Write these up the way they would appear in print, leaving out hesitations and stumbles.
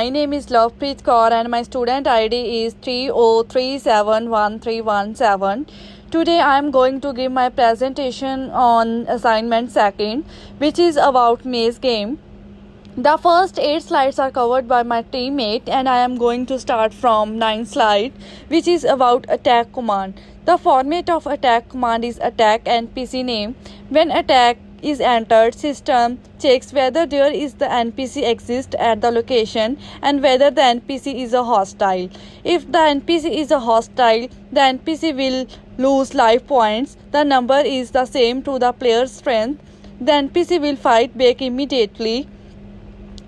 My name is Lovepreet Kaur and my student ID is 30371317. Today I am going to give my presentation on assignment second, which is about maze game. The first 8 slides are covered by my teammate and I am going to start from 9th slide, which is about attack command. The format of attack command is attack NPC name. When attack is entered, system checks whether there is the NPC exists at the location and whether the NPC is a hostile. If the NPC is a hostile, the NPC will lose life points. The number is the same to the player's strength. The NPC will fight back immediately.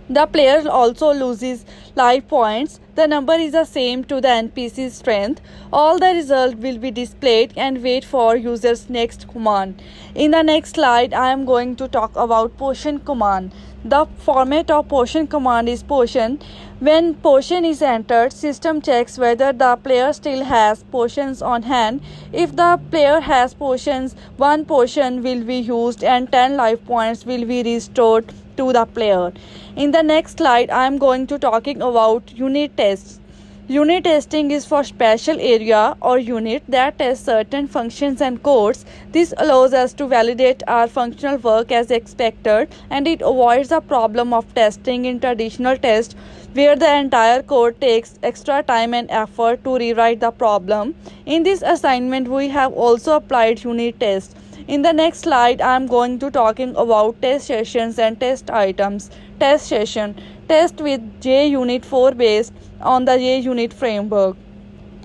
The player also loses life points. The number is the same to the NPC's strength. All the result will be displayed and wait for user's next command. In the next slide, I am going to talk about potion command. The format of potion command is potion. When potion is entered, system checks whether the player still has potions on hand. If the player has potions, 1 potion will be used and 10 life points will be restored to the player. In the next slide, I am going to talking about unit tests. Unit testing is for special area or unit that tests certain functions and codes. This allows us to validate our functional work as expected, and it avoids the problem of testing in traditional tests where the entire code takes extra time and effort to rewrite the problem. In this assignment, we have also applied unit tests. In the next slide, I am going to talking about test sessions and test items. Test session. Test with JUnit 4 based on the JUnit framework.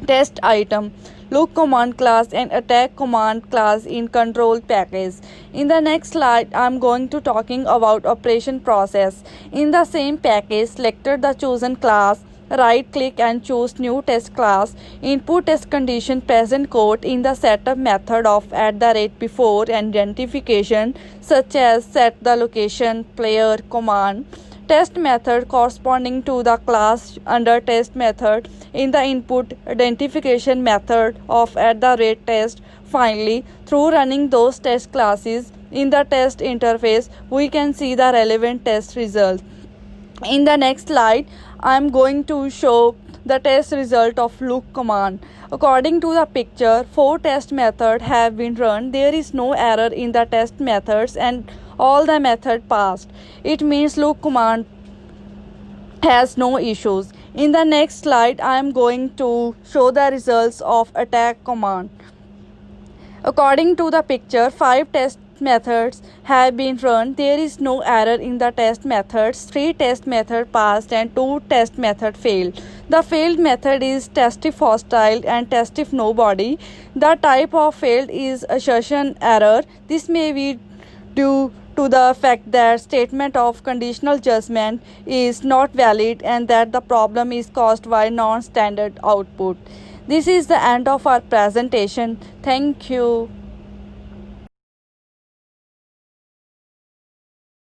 Test item. Look command class and attack command class in control package. In the next slide, I am going to talking about operation process. In the same package, select the chosen class. Right click and choose new test class. Input test condition present code in the setup method of @before and identification, such as set the location player command. Test method corresponding to the class under test method in the input identification method of @test. Finally, through running those test classes in the test interface, we can see the relevant test results. In the next slide, I am going to show the test result of look command. According to the picture, 4 test methods have been run. There is no error in the test methods and all the method passed. It means look command has no issues. In the next slide, I am going to show the results of attack command. According to the picture, 5 test methods have been run. There is no error in the test methods. 3 test methods passed and 2 test methods failed. The failed method is test if hostile and test if nobody. The type of failed is assertion error. This may be due to the fact that statement of conditional judgment is not valid and that the problem is caused by non-standard output. This is the end of our presentation. Thank you.